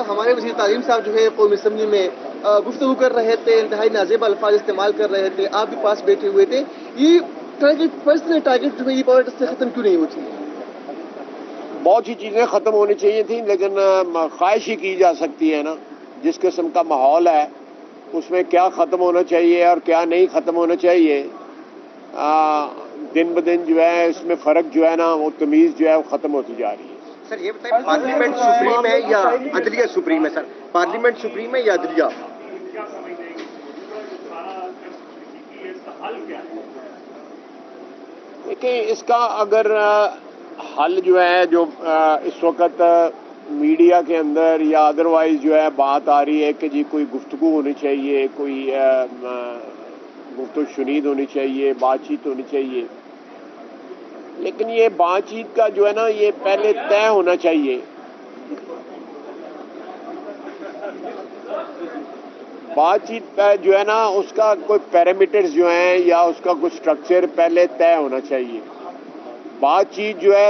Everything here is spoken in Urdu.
ہمارے وزیر تعلیم صاحب جو ہے قومی اسمبلی میں گفتگو کر رہے تھے، انتہائی نازیب الفاظ استعمال کر رہے تھے، آپ بھی پاس بیٹھے ہوئے تھے. یہ پرسنل ٹارگیٹ جو ہے یہ پالیٹکس سے ختم کیوں نہیں ہوتی؟ بہت سی چیزیں ختم ہونی چاہیے تھیں، لیکن خواہش ہی کی جا سکتی ہے نا. جس قسم کا ماحول ہے اس میں کیا ختم ہونا چاہیے اور کیا نہیں ختم ہونا چاہیے، دن بدن جو ہے اس میں فرق جو ہے نا، وہ تمیز جو ہے وہ ختم ہوتی جا رہی ہے. سر یہ بتائیں، پارلیمنٹ سپریم ہے یا عدلیہ سپریم ہے؟ سر پارلیمنٹ سپریم ہے یا عدلیہ؟ دیکھیں، اس کا اگر حل جو ہے جو اس وقت میڈیا کے اندر یا ادروائز جو ہے بات آ رہی ہے کہ جی کوئی گفتگو ہونی چاہیے، کوئی گفتگو شنید ہونی چاہیے، بات چیت ہونی چاہیے. لیکن یہ بات چیت کا جو ہے نا یہ پہلے طے ہونا چاہیے. بات چیت جو ہے نا اس کا کوئی پیرامیٹرز جو ہیں یا اس کا کوئی سٹرکچر پہلے طے ہونا چاہیے. بات چیت جو ہے